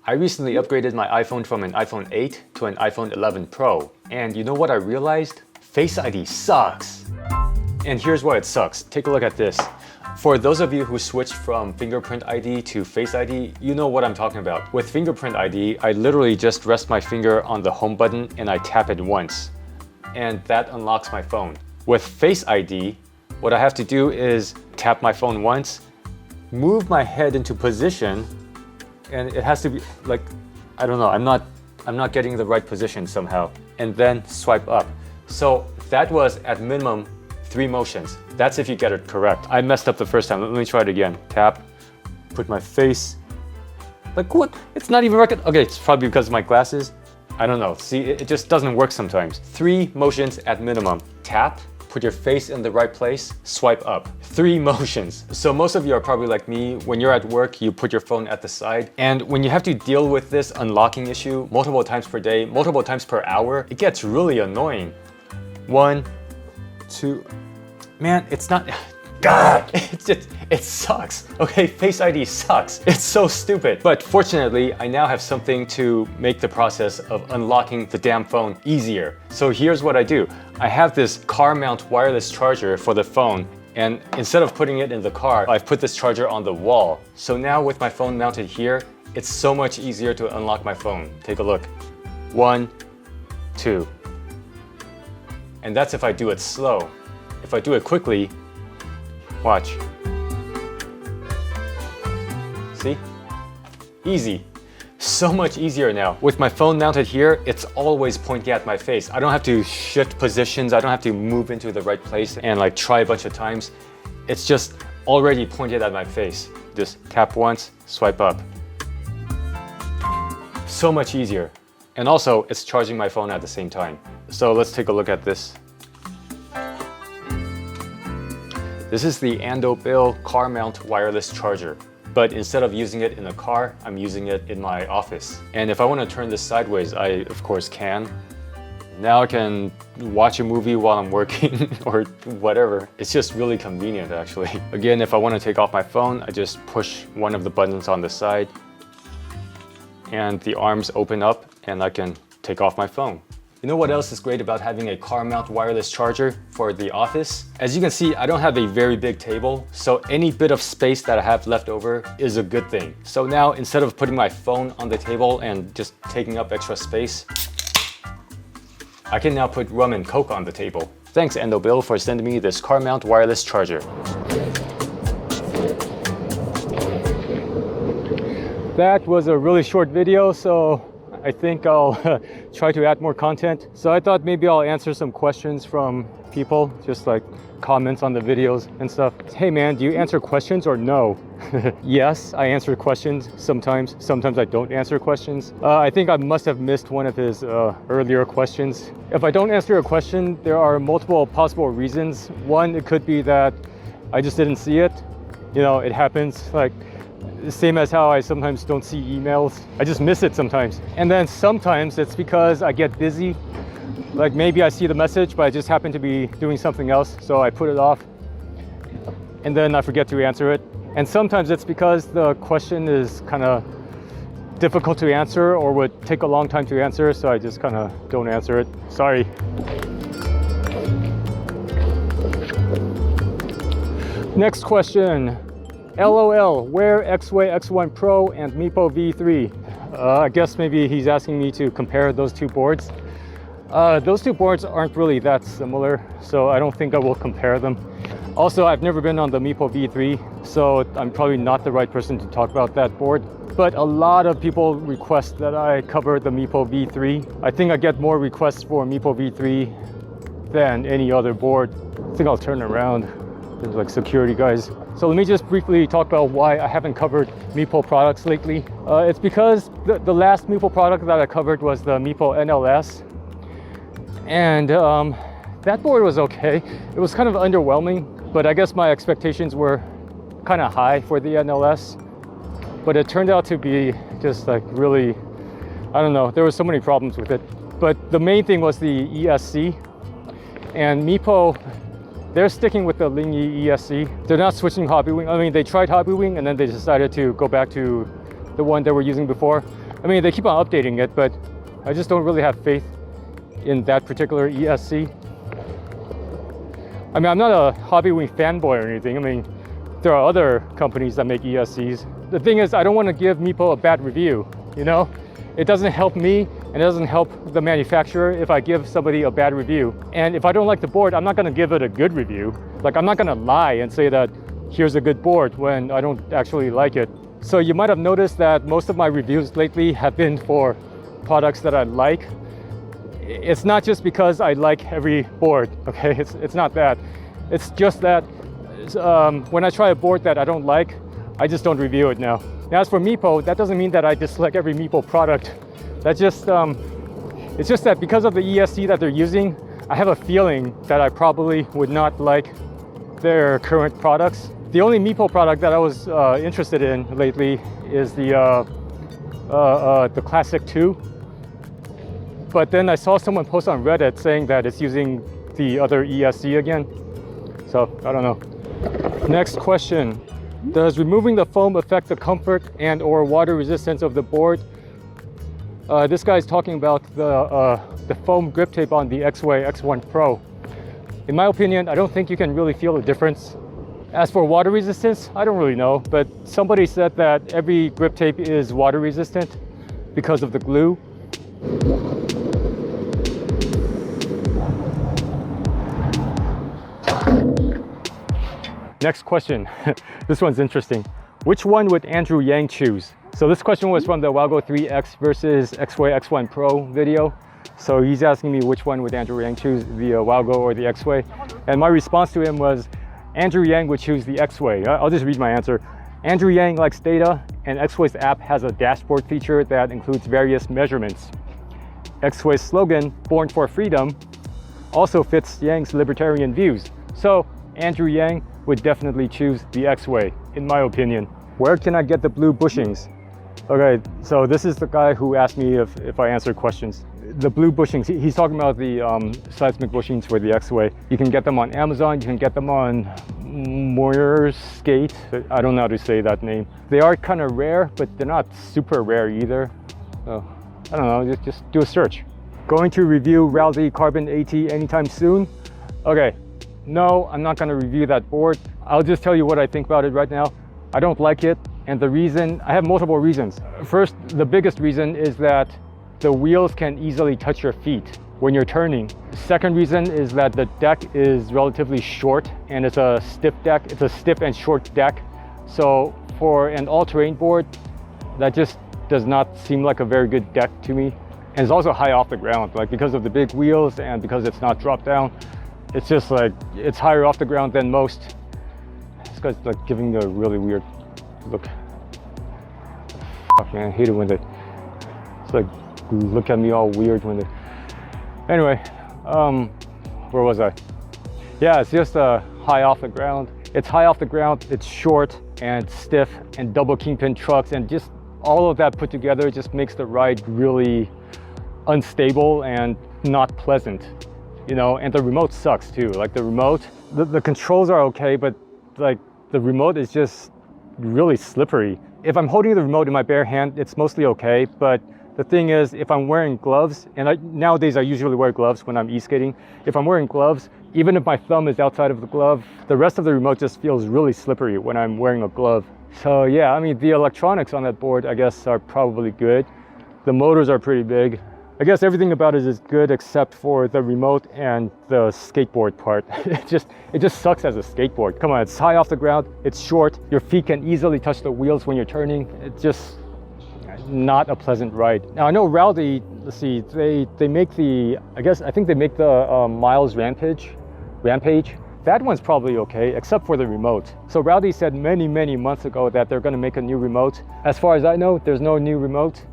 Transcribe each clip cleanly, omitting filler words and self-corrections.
I recently upgraded my iPhone from an iPhone 8 to an iPhone 11 Pro. And you know what I realized? Face ID sucks. And here's why it sucks. Take a look at this. For those of you who switched from fingerprint ID to Face ID, you know what I'm talking about. With fingerprint ID, I literally just rest my finger on the home button and I tap it once. And that unlocks my phone. With Face ID, what I have to do is tap my phone once, move my head into position, and it has to be like, I don't know, I'm not getting the right position somehow, and then swipe up. So that was at minimum 3 motions. That's if you get it correct. I messed up the first time. Let me try it again. Tap, put my face. Like what? It's not even right. Okay, it's probably because of my glasses. I don't know. See, it just doesn't work sometimes. 3 motions at minimum. Tap, put your face in the right place, swipe up. 3 motions. So most of you are probably like me. When you're at work, you put your phone at the side. And when you have to deal with this unlocking issue multiple times per day, multiple times per hour, it gets really annoying. 1, 2, man, it's not, God, it sucks. Okay, Face ID sucks. It's so stupid. But fortunately, I now have something to make the process of unlocking the damn phone easier. So here's what I do. I have this car mount wireless charger for the phone, and instead of putting it in the car, I've put this charger on the wall. So now with my phone mounted here, it's so much easier to unlock my phone. Take a look. 1, 2. And that's if I do it slow. If I do it quickly, watch. See? Easy. So much easier now. With my phone mounted here, it's always pointing at my face. I don't have to shift positions. I don't have to move into the right place and like try a bunch of times. It's just already pointed at my face. Just tap once, swipe up. So much easier. And also, it's charging my phone at the same time. So let's take a look at this. This is the Andobil car mount wireless charger. But instead of using it in a car, I'm using it in my office. And if I want to turn this sideways, I of course can. Now I can watch a movie while I'm working or whatever. It's just really convenient actually. Again, if I want to take off my phone, I just push one of the buttons on the side and the arms open up and I can take off my phone. You know what else is great about having a car mount wireless charger for the office? As you can see, I don't have a very big table, so any bit of space that I have left over is a good thing. So now instead of putting my phone on the table and just taking up extra space, I can now put rum and coke on the table. Thanks Andobil for sending me this car mount wireless charger. That was a really short video, so I think I'll try to add more content. So I thought maybe I'll answer some questions from people, just like comments on the videos and stuff. Hey man, do you answer questions or no? Yes, I answer questions sometimes. Sometimes I don't answer questions. I think I must have missed one of his earlier questions. If I don't answer a question, there are multiple possible reasons. One, it could be that I just didn't see it. You know, it happens. Like, same as how I sometimes don't see emails. I just miss it sometimes. And then sometimes it's because I get busy. Like maybe I see the message, but I just happen to be doing something else. So I put it off and then I forget to answer it. And sometimes it's because the question is kind of difficult to answer or would take a long time to answer. So I just kind of don't answer it. Sorry. Next question. LOL, where X-Way X1 Pro and Meepo V3? I guess maybe he's asking me to compare those two boards. Those two boards aren't really that similar, so I don't think I will compare them. Also, I've never been on the Meepo V3, so I'm probably not the right person to talk about that board. But a lot of people request that I cover the Meepo V3. I think I get more requests for Meepo V3 than any other board. I think I'll turn around. There's like security guys. So let me just briefly talk about why I haven't covered Meepo products lately. It's because the last Meepo product that I covered was the Meepo NLS. And that board was okay. It was kind of underwhelming, but I guess my expectations were kind of high for the NLS. But it turned out to be just like really, I don't know, there were so many problems with it. But the main thing was the ESC. And Meepo, they're sticking with the Lingy ESC. They're not switching Hobby Wing. I mean, they tried Hobby Wing and then they decided to go back to the one they were using before. I mean, they keep on updating it, but I just don't really have faith in that particular ESC. I mean, I'm not a Hobby Wing fanboy or anything. I mean, there are other companies that make ESCs. The thing is, I don't want to give Meepo a bad review, you know? It doesn't help me and it doesn't help the manufacturer if I give somebody a bad review. And if I don't like the board, I'm not going to give it a good review. Like, I'm not going to lie and say that here's a good board when I don't actually like it. So you might have noticed that most of my reviews lately have been for products that I like. It's not just because I like every board, okay? It's not that. It's just that when I try a board that I don't like, I just don't review it now. Now, as for Meepo, that doesn't mean that I dislike every Meepo product. That's just, it's just that because of the ESC that they're using, I have a feeling that I probably would not like their current products. The only Meepo product that I was interested in lately is the Classic 2. But then I saw someone post on Reddit saying that it's using the other ESC again. So, I don't know. Next question. Does removing the foam affect the comfort and or water resistance of the board? This guy's talking about the foam grip tape on the X-Way X1 Pro. In my opinion, I don't think you can really feel a difference. As for water resistance, I don't really know, but somebody said that every grip tape is water resistant because of the glue. Next question. This one's interesting. Which one would Andrew Yang choose? So this question was from the WowGo 3X versus X-Way X1 Pro video. So he's asking me which one would Andrew Yang choose, the WowGo or the X-Way? And my response to him was, Andrew Yang would choose the X-Way. I'll just read my answer. Andrew Yang likes data, and X-Way's app has a dashboard feature that includes various measurements. X-Way's slogan, Born for Freedom, also fits Yang's libertarian views. So Andrew Yang would definitely choose the X-Way, in my opinion. Where can I get the blue bushings? Okay, so this is the guy who asked me if I answered questions. The blue bushings, he's talking about the seismic bushings for the X-Way. You can get them on Amazon, you can get them on Skate. I don't know how to say that name. They are kind of rare, but they're not super rare either. So, I don't know, just do a search. Going to review Raldey Carbon AT anytime soon? Okay, no, I'm not gonna review that board. I'll just tell you what I think about it right now. I don't like it, and the reason, I have multiple reasons. First, the biggest reason is that the wheels can easily touch your feet when you're turning. Second reason is that the deck is relatively short and it's a stiff deck. It's a stiff and short deck. So for an all-terrain board, that just does not seem like a very good deck to me. And it's also high off the ground, like because of the big wheels and because it's not dropped down. It's just like, it's higher off the ground than most. This guy's like giving me a really weird look. Fuck man, I hate it when they, it's like, look at me all weird when they, anyway, where was I? Yeah, it's just high off the ground. It's high off the ground, it's short and stiff and double kingpin trucks, and just all of that put together just makes the ride really unstable and not pleasant, you know. And the remote sucks too. Like the remote, the controls are okay, but like the remote is just really slippery. If I'm holding the remote in my bare hand, it's mostly okay, but the thing is, if I'm wearing gloves, and nowadays I usually wear gloves when I'm e-skating. If I'm wearing gloves, even if my thumb is outside of the glove, the rest of the remote just feels really slippery when I'm wearing a glove. So yeah, I mean, the electronics on that board, I guess, are probably good. The motors are pretty big. I guess everything about it is good except for the remote and the skateboard part. It just sucks as a skateboard. Come on, it's high off the ground, it's short, your feet can easily touch the wheels when you're turning. It's just not a pleasant ride. Now I know Raldey, let's see, they make the, I think they make the Miles Rampage. That one's probably okay, except for the remote. So Raldey said many months ago that they're gonna make a new remote. As far as I know, there's no new remote.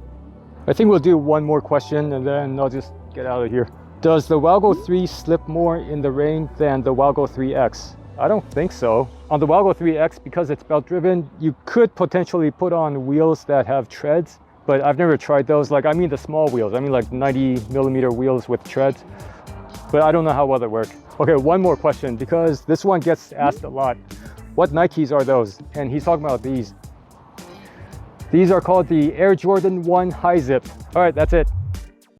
I think we'll do one more question and then I'll just get out of here. Does the WowGo 3 slip more in the rain than the WowGo 3X? I don't think so. On the WowGo 3X, because it's belt driven, you could potentially put on wheels that have treads, but I've never tried those. Like, I mean the small wheels. I mean like 90mm wheels with treads, but I don't know how well they work. Okay, one more question, because this one gets asked a lot. What Nikes are those? And he's talking about these. These are called the Air Jordan 1 High Zips. All right, that's it.